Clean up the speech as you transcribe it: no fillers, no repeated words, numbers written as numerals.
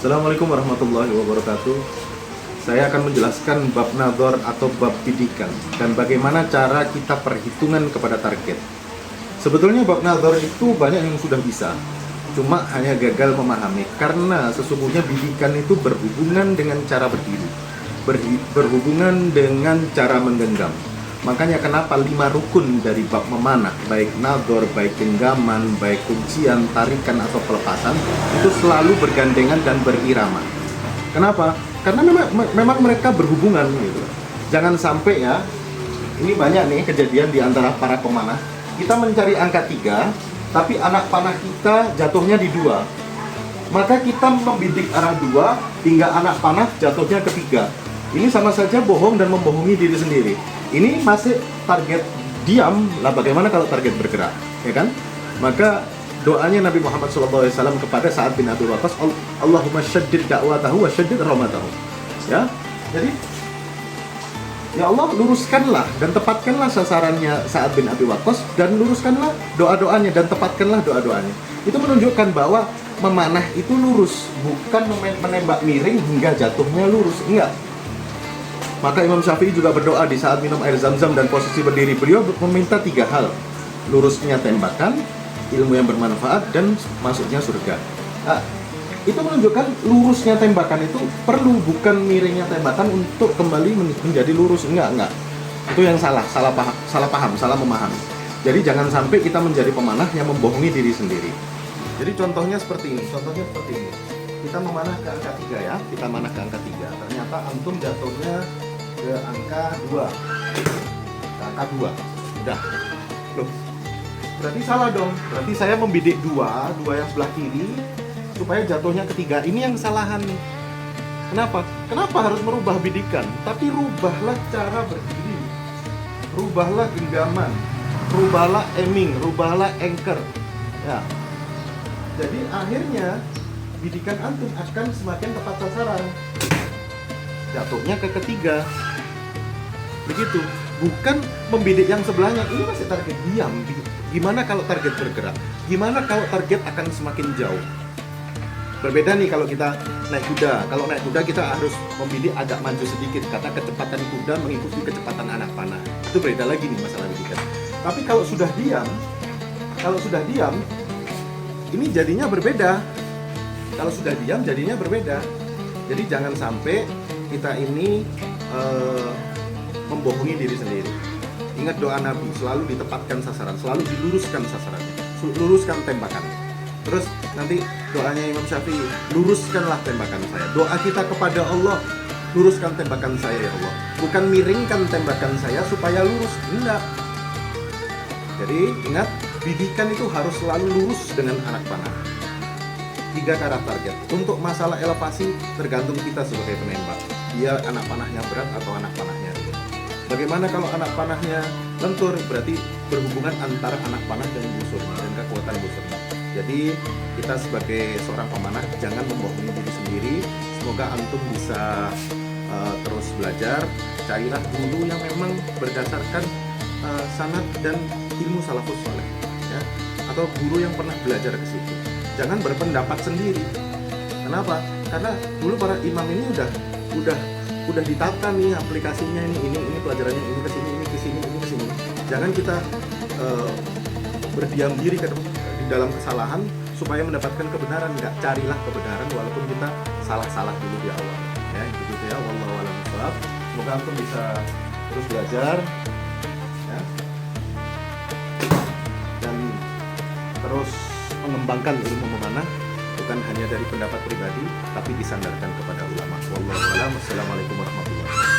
Assalamualaikum warahmatullahi wabarakatuh. Saya akan menjelaskan bab nadhar atau bab bidikan dan bagaimana cara kita perhitungan kepada target. Sebetulnya bab nadhar itu banyak yang sudah bisa, cuma hanya gagal memahami karena sesungguhnya bidikan itu berhubungan dengan cara berdiri, berhubungan dengan cara menggenggam. Makanya kenapa 5 rukun dari bab memanah, baik nadhar, baik genggaman, baik kuncian, tarikan atau pelepasan, itu selalu bergandengan dan berirama. Kenapa? Karena memang mereka berhubungan gitu. Jangan sampai ya, ini banyak nih kejadian di antara para pemanah. Kita mencari angka 3, tapi anak panah kita jatuhnya di 2. Maka kita membidik arah 2 hingga anak panah jatuhnya ke 3. Ini sama saja bohong dan membohongi diri sendiri. Ini masih target diam, lah bagaimana kalau target bergerak, ya kan? Maka doanya Nabi Muhammad SAW kepada Sa'ad bin Abi Waqqas, Allahumma syaddid da'watahu wa syaddid ramatahu. Ya, jadi ya Allah, luruskanlah dan tepatkanlah sasarannya Sa'ad bin Abi Waqqas, dan luruskanlah doa-doanya dan tepatkanlah doa-doanya. Itu menunjukkan bahwa memanah itu lurus, bukan menembak miring hingga jatuhnya lurus, enggak. Maka Imam Syafi'i juga berdoa di saat minum air zam-zam dan posisi berdiri. Beliau meminta 3 hal: lurusnya tembakan, ilmu yang bermanfaat, dan masuknya surga. Nah, itu menunjukkan lurusnya tembakan itu perlu, bukan miringnya tembakan untuk kembali menjadi lurus. Enggak. Itu yang salah paham, salah memahami. Jadi jangan sampai kita menjadi pemanah yang membohongi diri sendiri. Jadi contohnya seperti ini. Kita memanah ke angka 3 ya. Kita manah ke angka 3. Ternyata antum jatuhnya ke angka 2. Ke angka 2. Udah. Loh. Berarti salah dong. Berarti saya membidik 2 yang sebelah kiri supaya jatuhnya ke 3. Ini yang kesalahan nih. Kenapa? Kenapa harus merubah bidikan? Tapi rubahlah cara berdiri. Rubahlah genggaman. Rubahlah aiming, rubahlah anchor. Ya. Jadi akhirnya bidikan antum akan semakin tepat sasaran. Jatuhnya ke ketiga. Begitu. Bukan membidik yang sebelahnya. Ini masih target diam. Gimana kalau target bergerak? Gimana kalau target akan semakin jauh? Berbeda nih kalau kita naik kuda. Kalau naik kuda kita harus membidik agak maju sedikit karena kecepatan kuda mengikuti kecepatan anak panah. Itu beda lagi nih masalah bidikan. Tapi kalau sudah diam, ini jadinya berbeda. Kalau sudah diam jadinya berbeda. Jadi jangan sampai kita ini membohongi diri sendiri. Ingat doa Nabi, selalu ditepatkan sasaran, selalu diluruskan sasarannya, luruskan tembakan. Terus nanti doanya Imam Syafi'i, luruskanlah tembakan saya. Doa kita kepada Allah, luruskan tembakan saya ya Allah. Bukan miringkan tembakan saya supaya lurus, enggak. Jadi ingat, bidikan itu harus selalu lurus dengan anak panah. 3 ke arah target. Untuk masalah elevasi tergantung kita sebagai penembak. Dia anak panahnya berat atau anak panahnya ringan. Bagaimana kalau anak panahnya lentur? Berarti berhubungan antara anak panah dan busurnya dan kekuatan busurnya. Jadi kita sebagai seorang pemanah jangan membohongi diri sendiri. Semoga antum bisa terus belajar. Carilah guru yang memang berdasarkan sanad dan ilmu salafus saleh, ya, atau guru yang pernah belajar ke situ. Jangan berpendapat sendiri. Kenapa? Karena dulu para imam ini udah ditata nih aplikasinya, ini pelajarannya, ini ke sini, ini ke sini, ini ke sini. Jangan kita berdiam diri di dalam kesalahan supaya mendapatkan kebenaran. Enggak, carilah kebenaran walaupun kita salah dulu di awal. Ya, gitu ya. Wallahu a'lam bishawab. Semoga antum bisa terus belajar, ya, dan terus mengembangkan ilmu memanah, bukan hanya dari pendapat pribadi tapi disandarkan kepada ulama. Wallahu a'lam. Wassalamualaikum warahmatullahi wabarakatuh.